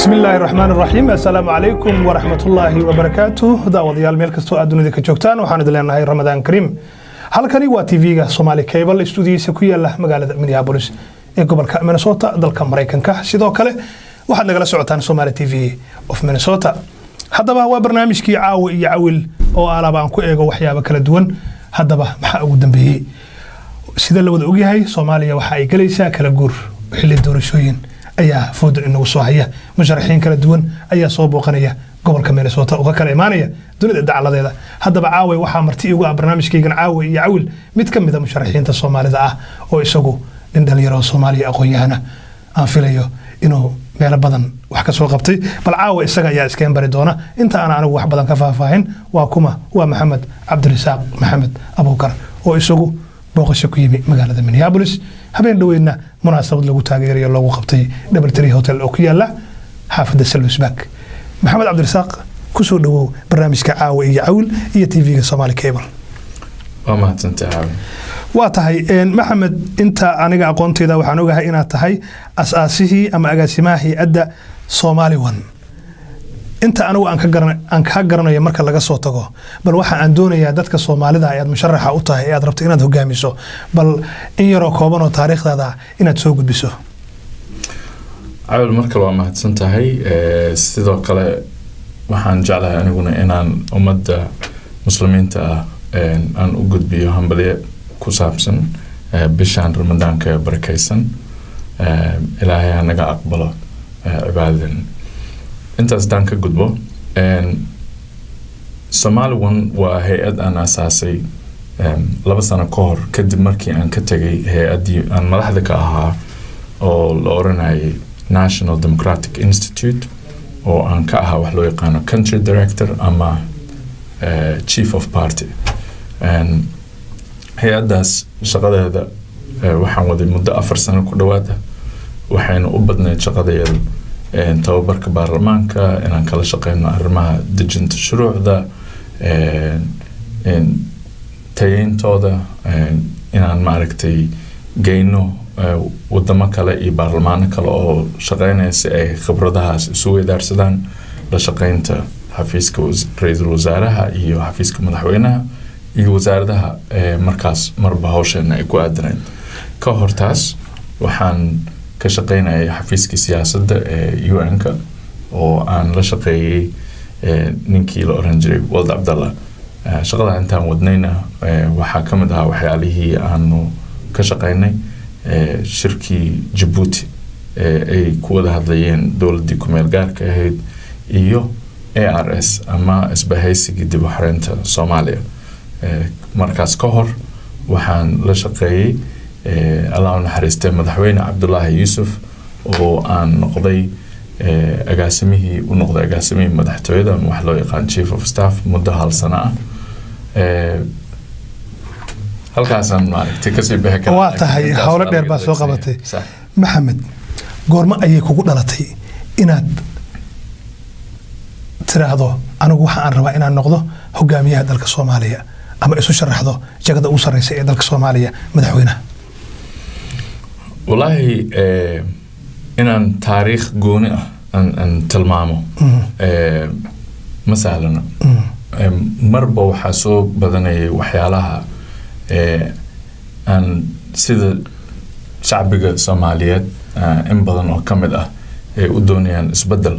بسم الله الرحمن الرحيم السلام عليكم ورحمة الله وبركاته داوديال ميل كستو أدوني ka joogtaan waxaan idin leenahay Ramadaan Kariim halkani waa TV-ga Somali Cable studio ku yaala magaalada Minneapolis ee gobolka Minnesota dalka Mareykanka sidoo kale waxaad nagala socotaan Somali TV of Minnesota haddaba waa barnaamijkii caawa iyo cawil oo aan ku eego waxyaabo kala duwan haddaba maxaa ugu dambeeyay sida la wada ogyahay Soomaaliya waxa ay galaysaa kala guur xilli doorashooyin ayaa foodo inagu soo haya musharaxiin kala duwan ayaa soo booqanaya gobolka Minnesota oo kala imaanaya dunida dacaladeeda haddaba caaway waxa marti ugu barnaamijkaygan caaway iyo cawil mid ka mid ah musharaxiinta Soomaalida ah oo isagu nin dhalinyaro Soomaaliya aqoon-yahana aan filayo inuu meel badan wax ka soo qabtay bal caaway isaga ayaa iska bari doona inta aan anigu wax badan ka faahfaahin waa Maxamed Cabdirasaaq Maxamed Abuukar oo isagu booqasho ku yimi magaalada Minneapolis habeen dhaweydna munaasabad lagu taageerayo loogu qabtay Double Tree Hotel oo ku yaala xaafadda Salwisback Maxamed Cabdirasaaq ku soo dhawow barnaamijka caawa iyo cawil iyo TV-ga Somali Cable waa mahadsantahay waa tahay Maxamed inta aniga aqoontayda waxaan ogahay inaad tahay asaasihii ama agaasimaha hay'adda Somali One inta anigu aan ka garanayo marka laga soo tago bal waxa aan doonayaa dadka Soomaalida ay musharaxa u tahay aad rabto inaad hogaamiso bal in yaro kooban oo taariikhdaada inaad soo gudbiso cawil marka waa mahadsantahay sidoo kale waxaan jeclahay aniguna inaan ummadda muslimiinta aan u gudbiyo hambalye ku saabsan bishaan Ramadaanka ee barakaysan ilaahay ha naga aqbalo cibaadadan intaas daan ka gudbo Somali One waa hay'ad aan asaasay 2 sano ka hor kadib markii aan ka tagay hay'adii aan madaxda ka ahaa oo la oranayay National Democratic Institute oo aan ka ahaa wax loo yaqaano country director ama chief of party hay'adaas shaqadeeda waxaan waday muddo 4 sano ku dhawaad waxayna u badnayd shaqadeeda tababarka baarlamaanka inaan kala shaqeyno arrimaha dejinta shuruucda tayintooda inaan maaragtay geyno wadamo kale iyo baarlamaano kale oo shaqeynaya si ay khibradahaas isu weydaarsadaan la shaqeynta xafiiska ra'iisul wasaaraha iyo xafiiska madaxweynaha iyo wasaaradaha markaas marba hawsheena ay ku aadaneen ka hortaas waxaan ka shaqeynayay xafiiska siyaasadda ee UN-ka oo aan la shaqeeyay ninkii la oran jiray Wald Abdallah shaqada intaan wadnayna waxaa ka mid ah waxyaalihii aanu ka shaqeynay shirkii Djibouti ay ku wada hadlayeen dowladii ku meel gaarka ahayd iyo ARS ama isbahaysigii dib u xareynta Soomaaliya markaas ka hor waxaan la shaqeeyay Allah naxariistay madaxweyne Cabdullaahi Yuusuf oo aan noqday agaasimihii u noqday agaasimihii madaxtooyada wax loo yaqaan chief of staff muddo 1 sano ah halkaasaan maaragtay kasii bixi karaa waa tahay hawlo dheer baa soo qabatay Maxamed goorma ayay kugu dhalatay inaad tiraahdo anigu waxa aan rabaa inaan noqdo hogaamiyaha dalka Soomaaliya ama isu sharaxdo jagada ugu sareysa ee dalka Soomaaliya madaxweynaha والله إن تاريخ جوني أن تلمامه مثلاً مربى وحاسوب بدني وحيالها أن سيد شعبك الصوماليات إن بدن وكمل ودوني أن إسبدل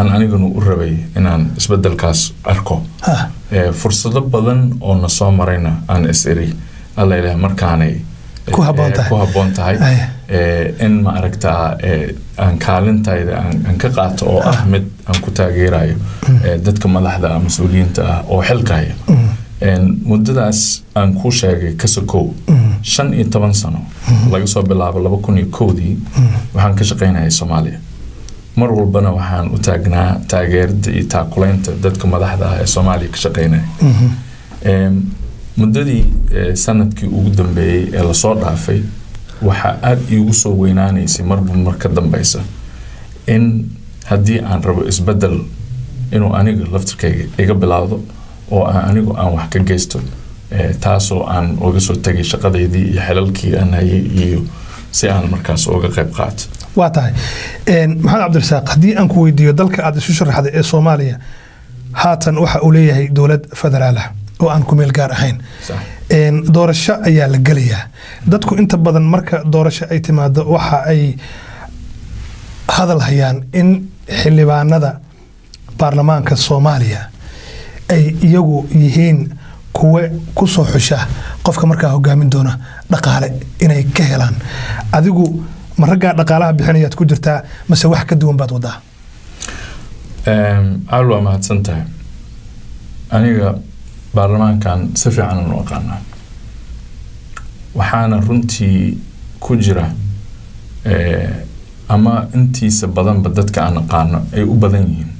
أنا يقولون قربي إن إسبدل كاس أركو فرصة بدن أو نصام مرينا أن إسري الله إله مركاني ku habboon tahay in ma aragtaa aan kaalintayda aan ka qaato oo ah mid aan ku taageerayo dadka madaxda ah mas'uuliyiinta ah oo xilka haya muddadaas aan ku sheegay ka sokow 15 sano laga soo bilaabo 2001dii waxaan ka shaqeynayay Soomaaliya mar walbana waxaan u taagnaa taageerada iyo taakulaynta dadka madaxda ah ee Soomaaliya ka shaqeynaya muddadii sanadkii ugu dambeeyay ee la soo dhaafay waxa aad iigu soo weynaanaysay marba marka dambaysa in haddii aan rabo isbedel inuu aniga laftirkayga iga bilaawdo oo anigu aan wax ka geysto taasoo aan uga soo tagay shaqadeydii iyo xilalkii aan hayay iyo si aan markaas uga qayb qaato waa tahay maxamed cabdirasaaq haddii aan ku weydiiyo dalka aad isu sharaxday ee Soomaaliya haatan waxa uu leeyahay dowlad federaal ah oo aan ku meel gaar ahayn doorasho ayaa la gelayaa dadku inta badan marka doorasho ay timaado waxa ay hadal hayaan in xildhibaanada baarlamaanka Soomaaliya ay iyagu yihiin kuwa ku soo xusha qofka markaa hogaamin doona dhaqaale inay ka helaan adigu markaa dhaqaalaha bixinayaad ku jirtaa mase wax ka duwan baad wadaa waa mahadsantahay aniga baarlamaankan si fiican u aqaana waxaana runtii ku jira ama intiisa badanba dadka aan aqaano ay u badan yihiin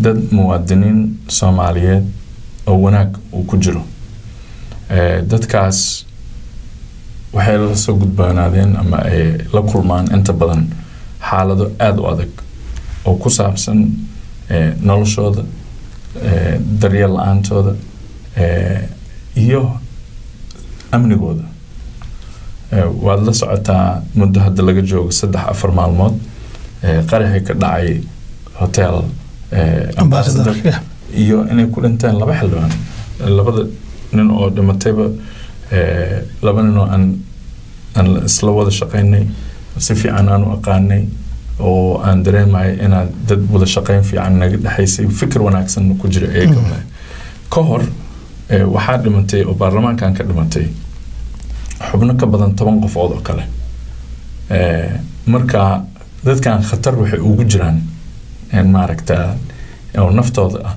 dad muwaadiniin Soomaaliyeed oo wanaag uu ku jiro dadkaas waxay la soo gudbaanaadeen ama ay la kulmaan inta badan xaalado aad u adag oo ku saabsan noloshooda daryeel la'aantooda iyo amnigooda waad la socotaa muddo hadda laga joogo 3-4 maalmood qaraxii ka dhacay hotel Ambassador iyo inay ku dhinteen 2 xildhibaan labada nin oo dhimatayba 2 nin oo aan isla wada shaqeynay si fiican aan u aqaanay oo aan dareemay inaad dad wada shaqeyn fiican naga dhaxaysay fikir wanaagsan ku jira eegana ka hor waxaa dhimatay oo baarlamaankan ka dhimatay xubno ka badan 10 qofood oo kale marka dadkan khatar waxay ugu jiraan maaragtaa oo naftooda ah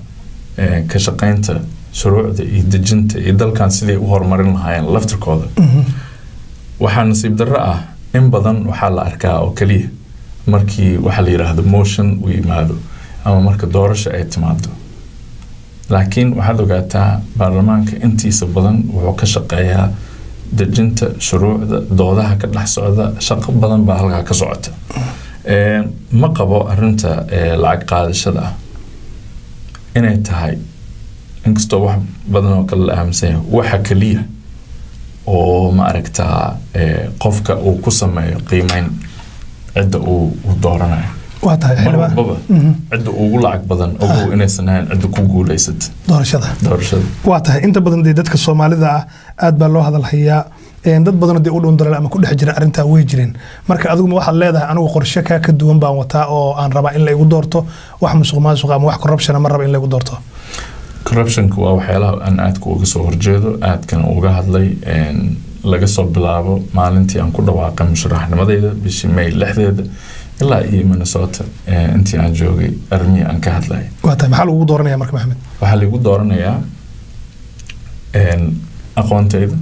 ka shaqeynta shuruucda iyo dejinta iyo dalkan sidii u horumarin lahaayeen laftirkooda waxaa nasiib darro ah in badan waxaa la arkaa oo kaliya markii waxa la yiraahdo motion u yimaado ama marka doorasho ay timaado laakiin waxaad ogaataa baarlamaanka intiisa badan wuxuu ka shaqeeyaa dejinta shuruucda doodaha ka dhex socda shaqo badan baa halkaa ka socota ma qabo arinta lacag qaadashada inay tahay inkastoo wax badan oo kale la aaminsan waxa kaliya oo ma aragtaa qofka uu ku sameeyo qiimeyn cidda uu dooranayo waa tahay xilbaan cidda ugu lacag badan oo inaysan ahayn cidda ku guuleysatay doorashada waa tahay inta badan dadka Soomaalida ah aad baa loo hadal hayaa dad badan oo u dhundalay ama ku dhex jira arinta way jireen marka adigu ma waxaad leedahay anigu qorshe ka duwan baan wataa oo aan rabaa in la igu doorto wax musuqmaasuq ama wax corruption ma raba in la igu doorto corruption waa waxyaalaha aan aadka uga soo horjeedo aadkan uga hadlay laga soo bilaabo maalintii aan ku dhawaaqay musharaxnimadayda bishii May 6 ilaa iyo Minnesota intii aan joogay armiya aan ka hadlay waa tahay maxaa lagu dooranayaa marka Maxamed waxaa lagu dooranayaa aqoontayda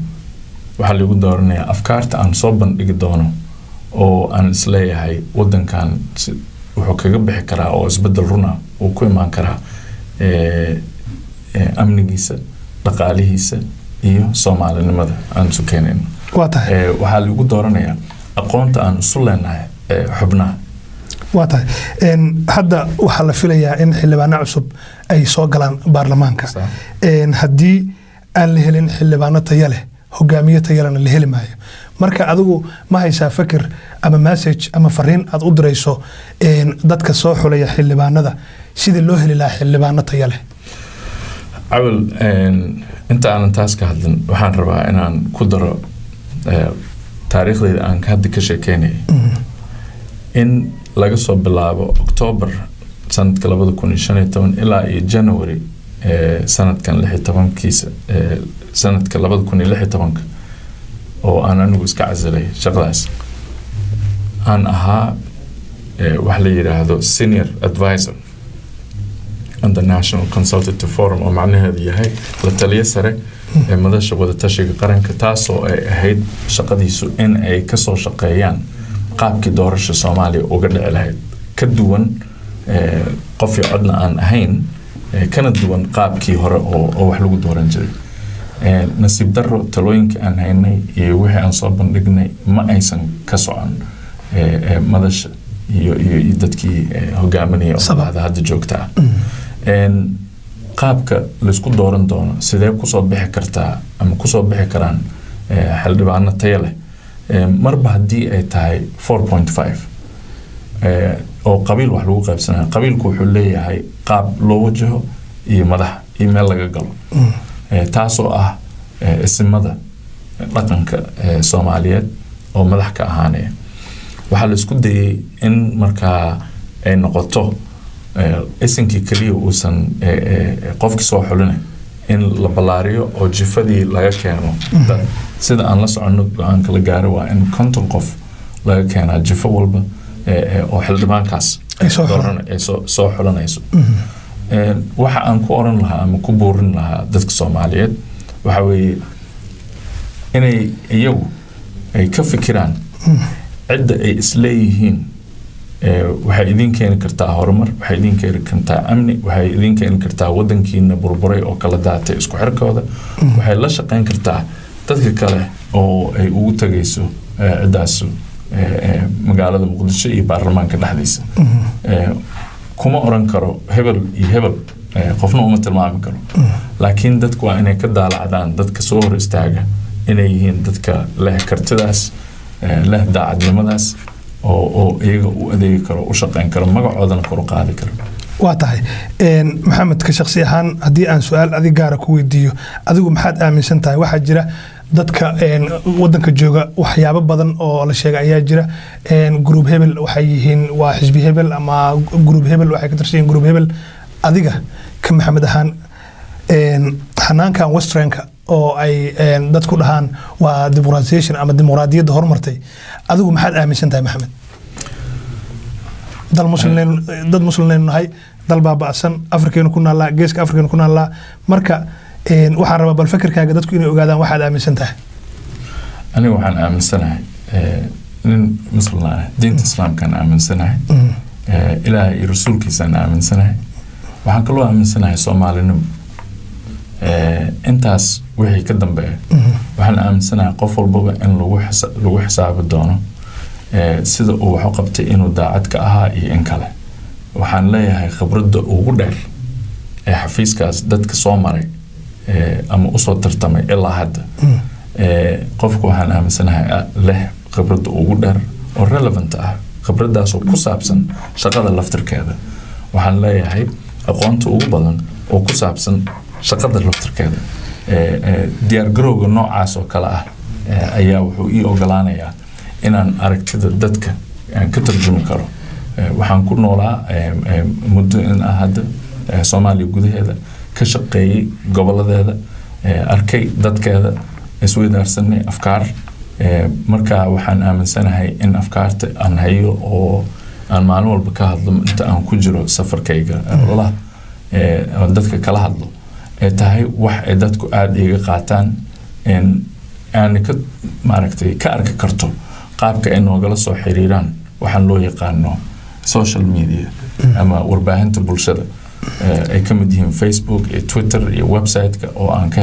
waxaa lagu dooranayaa afkaarta aan soo bandhigi doono oo aan isleeyahay wadankan wuxuu kaga bixi karaa oo isbedel runa uu ku imaan karaa amnigiisa dhaqaalihiisa iyo Soomaalinimada aan isu keenayno waa tahay waxaa lagu dooranayaa aqoonta aan isu leenahay xubnaha waa tahay hadda waxaa la filayaa in xildhibaano cusub ay soo galaan baarlamaanka haddii aan la helin xildhibaano tayo leh hogaamiye tayo lehna la heli maayo marka adigu ma haysaa fikir ama message ama fariin aad u dirayso dadka soo xulaya xildhibaanada sidii loo heli lahaa xildhibaano tayo leh awal inta aan taas ka hadlin waxaan rabaa inaan ku daro taariikhdayda aan hadda ka sheekeynay in laga soo bilaabo October sanadka 2015 ilaa iyo January sanadkan 16kiisa sanadka 2016 oo aan anigu iska casilay shaqadaas aan ahaa wax la yiraahdo senior advisor on the National Consultative Forum oo macnaheedu yahay la taliye sare ee madasha wada tashiga qaranka taasoo ay ahayd shaqadiisu in ay ka soo shaqeeyaan qaabkii doorasho Soomaaliya uga dhici lahayd ka duwan qof codna aan ahayn kana duwan qaabkii hore oo wax lagu dooran jiray nasiib darro talooyinka aan haynay iyo wixii aan soo bandhignay ma aysan ka socon madasha iyo dadkii hogaaminaya oo hadda joogta qaabka la isku dooran doono sidee ku soo bixi kartaa ama ku soo bixi karaan xildhibaano tayo leh marba haddii ay tahay 4.5 oo qabiil wax lagu qaybsanayo qabiilku wuxuu leeyahay qaab loo wajaho iyo madax iyo meel laga galo taasoo ah isimada dhaqanka Soomaaliyeed oo madax ka ahaanaya waxaa la isku dayay in markaa ay noqoto isinkii kaliya uusan qofkii soo xulinay in la balaariyo oo jifadii laga keeno sida aan la soconno go'aanka la gaaro waa in 50 qof laga keenaa jifo walba oo xildhibaankaas ay soo xulanayso waxa aan ku oran lahaa ama ku boorin lahaa dadka Soomaaliyeed waxa weeye inay iyagu ay ka fikiraan cidda ay isleeyihiin waxay idin keeni kartaa horumar waxay idin keeni kartaa amni waxay idin keeni kartaa wadankiina burburay oo kala daatay isku xirkooda waxay la shaqeyn kartaa dadka kale oo ay ugu tagayso ciddaas magaalada Muqdisho iyo baarlamaanka dhexdiisa kuma oran karo hebel iyo hebel qofna uma tilmaami karo laakiin dadku waa inay ka daalacdaan dadka soo hor istaaga inay yihiin dadka leh kartidaas leh daacadnimadaas oo iyaga u adeegi karo u shaqeyn karo magacoodana kor u qaadi karo waa tahay maxamed ka shakhsi ahaan haddii aan su'aal adig gaara ku weydiiyo adigu maxaad aaminsan tahay waxaa jira dadka wadanka jooga waxyaabo badan oo la sheegay ayaa jira group hebel waxay yihiin waa xisbi hebel ama group hebel waxay ka tirsan group hebel adiga ka maxamed ahaan xanaankan westernka oo ay dadku dhahaan waa democratization ama dimuqraadiyadda horumartay adigu maxaad aaminsan tahay maxamed dad muslimin nahay dal baaba'san afrikeena ku naallaa geeska afrikeena ku naallaa marka waxaan rabaa bal fikirkaaga dadku inay ogaadaan waxaad aaminsan tahay aniga waxaan aaminsanahay nin muslim ah diinta islaamkaan aaminsanahay ilaahay iyo rasuulkiisaan aaminsanahay waxaan kaloo aaminsanahay Soomaalinimo intaas wixii ka dambeeya waxaan aaminsanahay qof walba in lagu xisaabi doono sida uu wax u qabtay inuu daacad ka ahaa iyo in kale waxaan leeyahay khibradda ugu dheer ee xafiiskaas dadka soo maray ama u soo tartamay ilaa hadda qofku waxaan aaminsanahay leh khibradda ugu dheer oo relevant ah khibraddaas oo ku saabsan shaqada laftirkeeda waxaan leeyahay aqoonta ugu badan oo ku saabsan shaqada laftirkeeda diyaargarowga noocaas oo kale ah ayaa wuxuu ii ogolaanayaa inaan aragtida dadka aan ka tarjumi karo waxaan ku noolaa muddo in hadda Soomaaliya gudaheeda ka shaqeeyay goboladeeda arkay dadkeeda isweydaarsanay afkaar marka waxaan aaminsanahay in afkaarta aan hayo oo aan maalin walba ka hadlo inta aan ku jiro safarkayga walaal dadka kala hadlo ee tahay wax ay dadku aad iga qaataan aan ka maaragtay ka arki karto qaabka ay noogala soo xiriiraan waxaan loo yaqaano social media ama warbaahinta bulshada ay ka mid yihiin Facebook iyo Twitter iyo website-ka oo aan ka